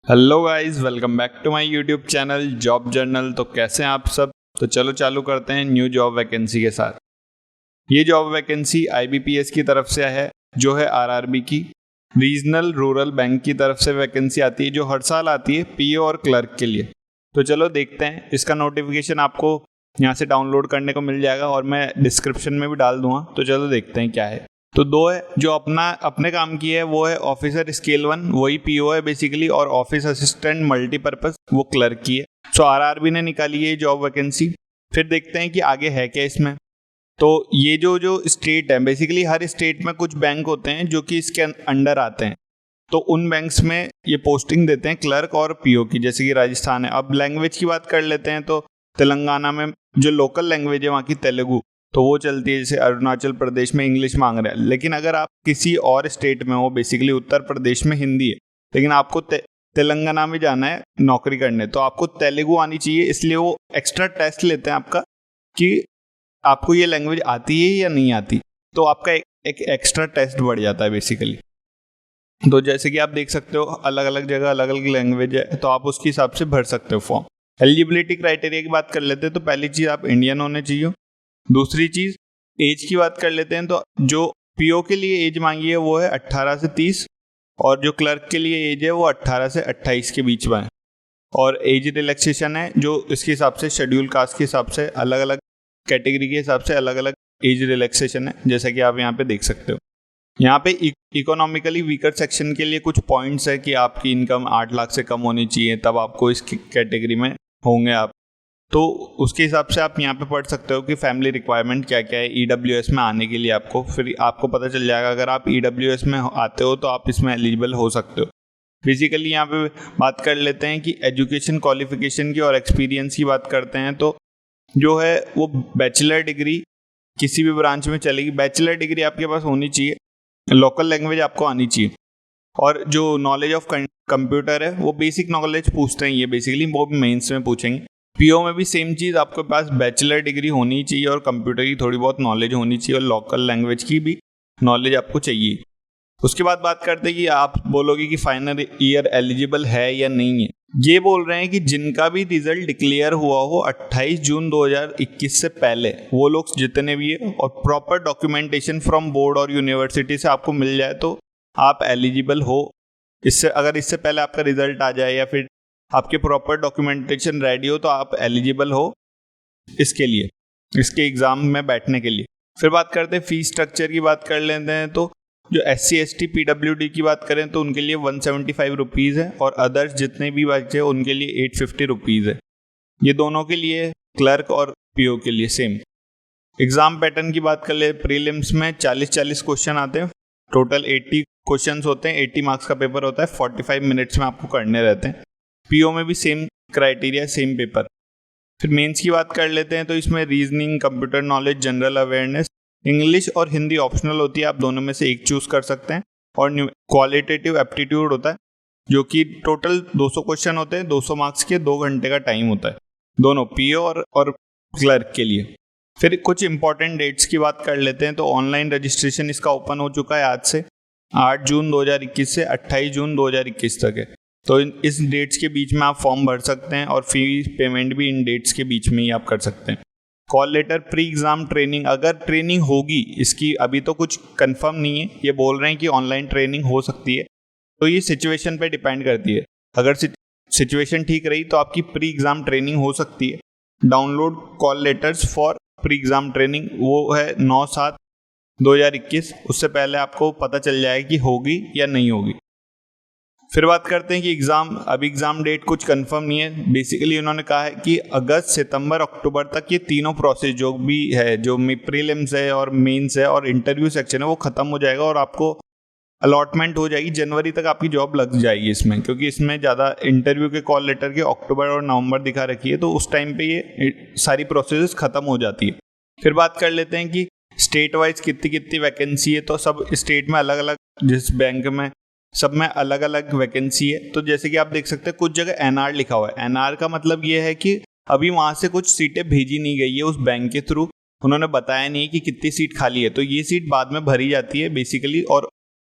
Hello guys, welcome back to my YouTube channel job journal. तो कैसे हैं आप सब। तो चलो चालू करते हैं न्यू जॉब वैकेंसी के साथ। ये जॉब वैकेंसी आईबीपीएस की तरफ से है, जो है आरआरबी की रीजनल रूरल बैंक की तरफ से वैकेंसी आती है, जो हर साल आती है पीओ और क्लर्क के लिए। तो चलो देखते हैं। इसका नोटिफिकेशन आपको यहाँ से डाउनलोड करने को मिल जाएगा और मैं डिस्क्रिप्शन में भी डाल दूंगा। तो चलो देखते हैं क्या है। तो दो है, जो अपने काम की है वो है ऑफिसर स्केल 1, वही पीओ है बेसिकली, और ऑफिस असिस्टेंट मल्टीपर्पज वो क्लर्क की है। सो आरआरबी ने निकाली है जॉब वैकेंसी। फिर देखते हैं कि आगे है क्या इसमें। तो ये जो स्टेट है, बेसिकली हर स्टेट में कुछ बैंक होते हैं जो कि इसके अंडर आते हैं। तो उन बैंक्स में ये पोस्टिंग देते हैं क्लर्क और पीओ की, जैसे कि राजस्थान है। अब लैंग्वेज की बात कर लेते हैं तो तेलंगाना में जो लोकल लैंग्वेज है वहाँ की तेलुगु, तो वो चलती है। जैसे अरुणाचल प्रदेश में इंग्लिश मांग रहे हैं, लेकिन अगर आप किसी और स्टेट में हो, बेसिकली उत्तर प्रदेश में हिंदी है, लेकिन आपको तेलंगाना में जाना है नौकरी करने, तो आपको तेलुगु आनी चाहिए। इसलिए वो एक्स्ट्रा टेस्ट लेते हैं आपका कि आपको ये लैंग्वेज आती है या नहीं आती। तो आपका एक एक्स्ट्रा टेस्ट बढ़ जाता है बेसिकली। तो जैसे कि आप देख सकते हो अलग अलग जगह अलग अलग लैंग्वेज है, तो आप उसके हिसाब से भर सकते हो फॉर्म। एलिजिबिलिटी क्राइटेरिया की बात कर लेते हैं। तो पहली चीज, आप इंडियन होने चाहिए। दूसरी चीज, एज की बात कर लेते हैं। तो जो पीओ के लिए एज मांगी है वो है 18 से 30, और जो क्लर्क के लिए एज है वो 18 से 28 के बीच में है। और एज रिलैक्सेशन है जो इसके हिसाब से शेड्यूल कास्ट के हिसाब से अलग अलग कैटेगरी के हिसाब से अलग अलग एज रिलैक्सेशन है, जैसा कि आप यहाँ पे देख सकते हो। यहाँ पे इकोनॉमिकली वीकर सेक्शन के लिए कुछ पॉइंट्स है कि आपकी इनकम 8 लाख से कम होनी चाहिए, तब आपको इस कैटेगरी में होंगे आप। तो उसके हिसाब से आप यहाँ पे पढ़ सकते हो कि फैमिली रिक्वायरमेंट क्या क्या है ईडब्ल्यूएस में आने के लिए। आपको फिर आपको पता चल जाएगा, अगर आप ईडब्ल्यूएस में आते हो तो आप इसमें एलिजिबल हो सकते हो। बेसिकली यहाँ पे बात कर लेते हैं कि एजुकेशन क्वालिफिकेशन की और एक्सपीरियंस की बात करते हैं। तो जो है वो बैचलर डिग्री किसी भी ब्रांच में चलेगी। बैचलर डिग्री आपके पास होनी चाहिए, लोकल लैंग्वेज आपको आनी चाहिए, और जो नॉलेज ऑफ कंप्यूटर है वो बेसिक नॉलेज पूछते हैं ये बेसिकली, वो भी मेंस में पूछेंगे। पीओ में भी सेम चीज़, आपके पास बैचलर डिग्री होनी चाहिए और कंप्यूटर की थोड़ी बहुत नॉलेज होनी चाहिए, और लोकल लैंग्वेज की भी नॉलेज आपको चाहिए। उसके बाद बात करते हैं कि आप बोलोगे कि फाइनल ईयर एलिजिबल है या नहीं है। ये बोल रहे हैं कि जिनका भी रिजल्ट डिक्लेयर हुआ हो 28 जून 2021 से पहले, वो लोग जितने भी है, और प्रॉपर डॉक्यूमेंटेशन फ्रॉम बोर्ड और यूनिवर्सिटी से आपको मिल जाए तो आप एलिजिबल हो। अगर इससे पहले आपका रिजल्ट आ जाए या फिर आपके प्रॉपर डॉक्यूमेंटेशन रेडी हो तो आप एलिजिबल हो इसके लिए, इसके एग्जाम में बैठने के लिए। फिर बात करते हैं फीस स्ट्रक्चर की बात कर लेते हैं। तो जो SC ST PWD की बात करें तो उनके लिए 175 रुपीज़ है, और अदर्स जितने भी बच्चे उनके लिए 850 रुपीज़ है। ये दोनों के लिए, क्लर्क और पीओ के लिए सेम। एग्जाम पैटर्न की बात कर ले, प्रीलिम्स में 40 क्वेश्चन आते हैं, टोटल 80 क्वेश्चन होते हैं, 80 मार्क्स का पेपर होता है, 45 मिनट्स में आपको करने रहते हैं। पीओ में भी सेम क्राइटेरिया, सेम पेपर। फिर मेंस की बात कर लेते हैं। तो इसमें reasoning, computer knowledge, general awareness, English और हिंदी ऑप्शनल होती है, आप दोनों में से एक चूज कर सकते हैं। और क्वालिटेटिव एप्टीट्यूड होता है, जो कि टोटल 200 क्वेश्चन होते हैं, 200 मार्क्स के, 2 घंटे का टाइम होता है दोनों पीओ और क्लर्क के लिए। फिर कुछ इंपॉर्टेंट डेट्स की बात कर लेते हैं। तो ऑनलाइन रजिस्ट्रेशन इसका ओपन हो चुका है आज से, 8 जून 2021 से 28 जून 2021 तक है। तो इस डेट्स के बीच में आप फॉर्म भर सकते हैं, और फीस पेमेंट भी इन डेट्स के बीच में ही आप कर सकते हैं। Call letter, pre exam training, अगर ट्रेनिंग होगी इसकी, अभी तो कुछ कंफर्म नहीं है, ये बोल रहे हैं कि ऑनलाइन ट्रेनिंग हो सकती है। तो ये सिचुएशन पे डिपेंड करती है। अगर सिचुएशन ठीक रही तो आपकी प्री एग्जाम ट्रेनिंग हो सकती है। Download call letters for pre exam training, वो है 9/7/2021। उससे पहले आपको पता चल जाएगा कि होगी या नहीं होगी। फिर बात करते हैं कि एग्जाम डेट कुछ कंफर्म नहीं है। बेसिकली उन्होंने कहा है कि अगस्त, सितंबर, अक्टूबर तक ये तीनों प्रोसेस जो भी है, जो प्रीलिम्स है और मेंस है और इंटरव्यू सेक्शन है, वो खत्म हो जाएगा, और आपको अलॉटमेंट हो जाएगी। जनवरी तक आपकी जॉब लग जाएगी इसमें, क्योंकि इसमें ज़्यादा इंटरव्यू के कॉल लेटर के अक्टूबर और नवंबर दिखा रखी है, तो उस टाइम पे ये सारी प्रोसेस खत्म हो जाती है। फिर बात कर लेते हैं कि स्टेट वाइज कितनी कितनी वैकेंसी है। तो सब स्टेट में अलग अलग, जिस बैंक में सब में अलग अलग वैकेंसी है। तो जैसे कि आप देख सकते हैं कुछ जगह एनआर लिखा हुआ है। एनआर का मतलब ये है कि अभी वहां से कुछ सीटें भेजी नहीं गई है उस बैंक के थ्रू, उन्होंने बताया नहीं कि कितनी सीट खाली है, तो ये सीट बाद में भरी जाती है बेसिकली। और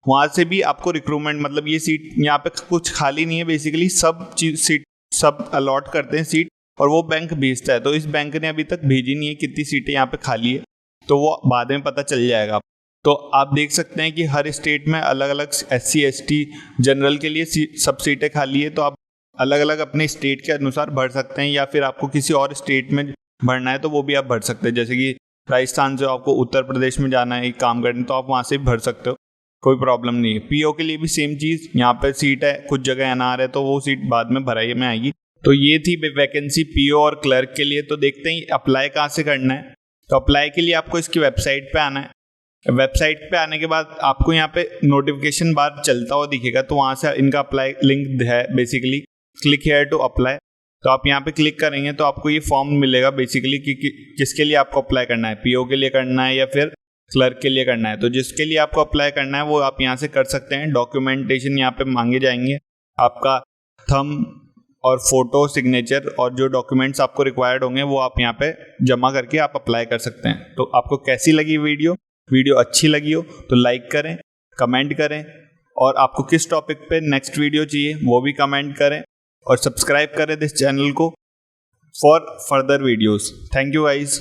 वहाँ से भी आपको रिक्रूटमेंट, मतलब ये सीट यहाँ पे कुछ खाली नहीं है, बेसिकली सब चीज सीट सब अलॉट करते हैं सीट, और वो बैंक भेजता है। तो इस बैंक ने अभी तक भेजी नहीं है कितनी सीटें यहाँ पे खाली है, तो वो बाद में पता चल जाएगा। तो आप देख सकते हैं कि हर स्टेट में अलग अलग SC ST जनरल के लिए सब सीटें खाली है, तो आप अलग अलग अपने स्टेट के अनुसार भर सकते हैं, या फिर आपको किसी और स्टेट में भरना है तो वो भी आप भर सकते हैं। जैसे कि राजस्थान से आपको उत्तर प्रदेश में जाना है काम करने, तो आप वहाँ से भी भर सकते हो, कोई प्रॉब्लम नहीं है। PO के लिए भी सेम चीज़, यहाँ पे सीट है, कुछ जगह NR है, तो वो सीट बाद में भराई में आएगी। तो ये थी वैकेंसी PO और क्लर्क के लिए। तो देखते हैं अप्लाई कहाँ से करना है। तो अप्लाई के लिए आपको इसकी वेबसाइट पे आना है। वेबसाइट पे आने के बाद आपको यहाँ पे नोटिफिकेशन बार चलता हुआ दिखेगा, तो वहाँ से इनका अप्लाई लिंक है, basically click here to apply. तो आप यहाँ पे क्लिक करेंगे तो आपको ये फॉर्म मिलेगा बेसिकली कि किसके लिए आपको अप्लाई करना है, PO के लिए करना है या फिर क्लर्क के लिए करना है। तो जिसके लिए आपको अप्लाई करना है वो आप यहाँ से कर सकते हैं। डॉक्यूमेंटेशन यहाँ पे मांगे जाएंगे, आपका थंब और फोटो, सिग्नेचर और जो डॉक्यूमेंट्स आपको रिक्वायर्ड होंगे वो आप यहाँ पे जमा करके आप अप्लाई कर सकते हैं। तो आपको कैसी लगी वीडियो अच्छी लगी हो तो लाइक करें, कमेंट करें, और आपको किस टॉपिक पे नेक्स्ट वीडियो चाहिए वो भी कमेंट करें, और सब्सक्राइब करें दिस चैनल को for further videos. Thank you guys.